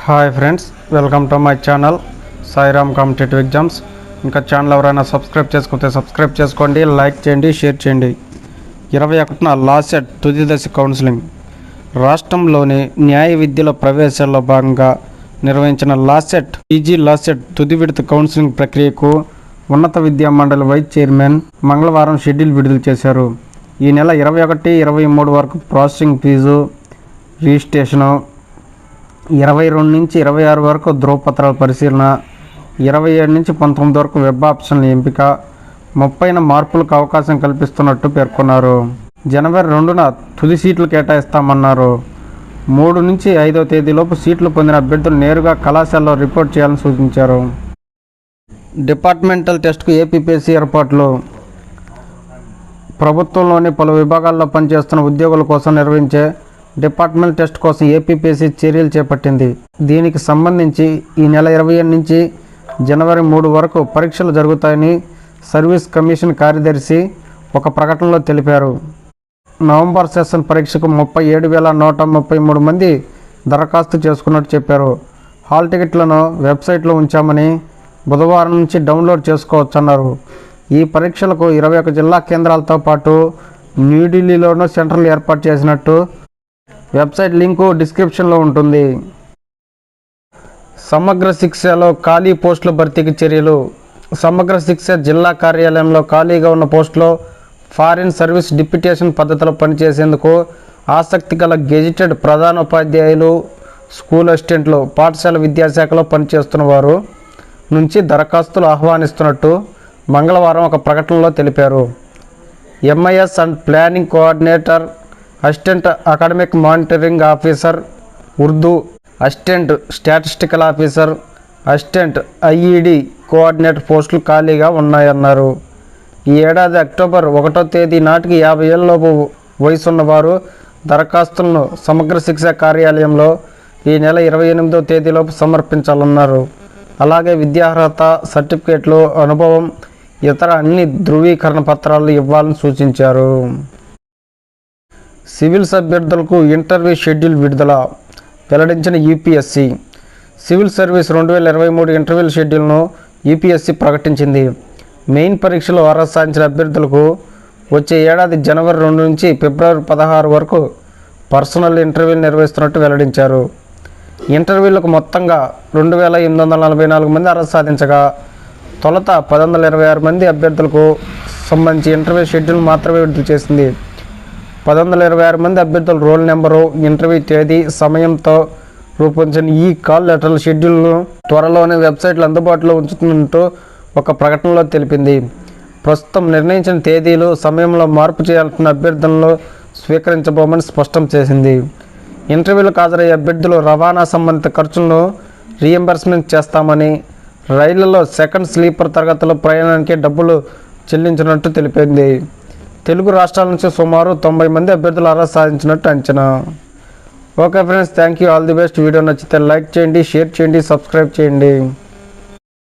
Hi friends, welcome to my channel Sairam competitive exams. ఇంకా channel ఎవరైనా subscribe చేసుకుంటే subscribe చేసుకోండి, లైక్ చేయండి, షేర్ చేయండి. 21న లాసెట్ తుది దశ కౌన్సిలింగ్. రాష్ట్రంలోని న్యాయ విద్యలో ప్రవేశాల్లో భాగంగా నిర్వహించిన లాసెట్ పీజీ లాసెట్ తుది విడత కౌన్సిలింగ్ ప్రక్రియకు ఉన్నత విద్యా మండలి వైస్ చైర్మన్ మంగళవారం షెడ్యూల్ విడుదల చేశారు. ఈ నెల 21, 23 వరకు ప్రాసెసింగ్ ఫీజు, రిజిస్ట్రేషను, 22 నుంచి 26 వరకు ధ్రువపత్రాల పరిశీలన, 27 నుంచి 19 వరకు వెబ్ ఆప్షన్ల ఎంపిక, 30న మార్పులకు అవకాశం కల్పిస్తున్నట్టు పేర్కొన్నారు. జనవరి 2న తుది సీట్లు కేటాయిస్తామన్నారు. 3 నుంచి 5వ తేదీలోపు సీట్లు పొందిన అభ్యర్థులు నేరుగా కళాశాలలో రిపోర్ట్ చేయాలని సూచించారు. డిపార్ట్మెంటల్ టెస్ట్కు ఏపీపీఎస్సీ ఏర్పాట్లు. ప్రభుత్వంలోని పలు విభాగాల్లో పనిచేస్తున్న ఉద్యోగుల కోసం నిర్వహించే డిపార్ట్మెంట్ టెస్ట్ కోసం ఏపీపీఎస్సీ చర్యలు చేపట్టింది. దీనికి సంబంధించి ఈ నెల 27 నుంచి జనవరి 3 వరకు పరీక్షలు జరుగుతాయని సర్వీస్ కమిషన్ కార్యదర్శి ఒక ప్రకటనలో తెలిపారు. నవంబర్ సెషన్ పరీక్షకు 37,133 మంది దరఖాస్తు చేసుకున్నట్టు చెప్పారు. హాల్ టికెట్లను వెబ్సైట్లో ఉంచామని బుధవారం నుంచి డౌన్లోడ్ చేసుకోవచ్చన్నారు. ఈ పరీక్షలకు 21 జిల్లా కేంద్రాలతో పాటు న్యూఢిల్లీలోనూ సెంటర్లు ఏర్పాటు చేసినట్టు వెబ్సైట్ లింకు డిస్క్రిప్షన్లో ఉంటుంది. సమగ్ర శిక్షలో ఖాళీ పోస్టుల భర్తీకి చర్యలు. సమగ్ర శిక్ష జిల్లా కార్యాలయంలో ఖాళీగా ఉన్న పోస్టులో ఫారిన్ సర్వీస్ డిప్యుటేషన్ పద్ధతిలో పనిచేసేందుకు ఆసక్తి గల గెజిటెడ్ ప్రధానోపాధ్యాయులు, స్కూల్ అసిస్టెంట్లు, పాఠశాల విద్యాశాఖలో పనిచేస్తున్న వారు నుంచి దరఖాస్తులు ఆహ్వానిస్తున్నట్టు మంగళవారం ఒక ప్రకటనలో తెలిపారు. MIS and planning coordinator, assistant academic monitoring officer Urdu, assistant statistical officer, assistant IED coordinator పోస్టులు ఖాళీగా ఉన్నాయన్నారు. ఈ ఏడాది అక్టోబర్ 1వ తేదీ నాటికి 50 ఏళ్లలోపు వయసున్నవారు దరఖాస్తులను సమగ్ర శిక్ష కార్యాలయంలో ఈ నెల 28వ తేదీలోపు సమర్పించాలన్నారు. అలాగే విద్యార్హత సర్టిఫికేట్లు, అనుభవం, ఇతర అన్ని ధృవీకరణ పత్రాలు ఇవ్వాలని సూచించారు. సివిల్స్ అభ్యర్థులకు ఇంటర్వ్యూ షెడ్యూల్ విడుదల. వెల్లడించిన యూపీఎస్సీ. సివిల్ సర్వీస్ 2023 ఇంటర్వ్యూల షెడ్యూల్ను యూపీఎస్సీ ప్రకటించింది. మెయిన్ పరీక్షలో అర్హత సాధించిన అభ్యర్థులకు వచ్చే ఏడాది జనవరి 2 నుంచి ఫిబ్రవరి 16 వరకు పర్సనల్ ఇంటర్వ్యూలు నిర్వహిస్తున్నట్టు వెల్లడించారు. ఇంటర్వ్యూలకు మొత్తంగా 2,844 మంది అర్హత సాధించగా తొలుత 1,126 మంది అభ్యర్థులకు సంబంధించి ఇంటర్వ్యూ షెడ్యూల్ మాత్రమే విడుదల చేసింది. 1,126 మంది అభ్యర్థుల రోల్ నెంబరు, ఇంటర్వ్యూ తేదీ, సమయంతో రూపొందించిన ఈ కాల్ లెటర్ల షెడ్యూల్ను త్వరలోనే వెబ్సైట్లో అందుబాటులో ఉంచుతున్నట్టు ఒక ప్రకటనలో తెలిపింది. ప్రస్తుతం నిర్ణయించిన తేదీలు, సమయంలో మార్పు చేయాల్సిన అభ్యర్థనలు స్వీకరించబోమని స్పష్టం చేసింది. ఇంటర్వ్యూలకు హాజరయ్యే అభ్యర్థులు రవాణా సంబంధిత ఖర్చులను రీఎంబర్స్మెంట్ చేస్తామని, రైళ్లలో సెకండ్ స్లీపర్ తరగతిలో ప్రయాణానికి డబ్బులు చెల్లించినట్టు తెలిపింది. తెలుగు రాష్ట్రాల నుంచి సుమారు 90 మంది అభ్యర్థులు అర్హత సాధించినట్టు అంచనా. Okay friends, thank you, all the best. Video నచ్చితే లైక్ చేయండి, షేర్ చేయండి, సబ్స్క్రైబ్ చేయండి.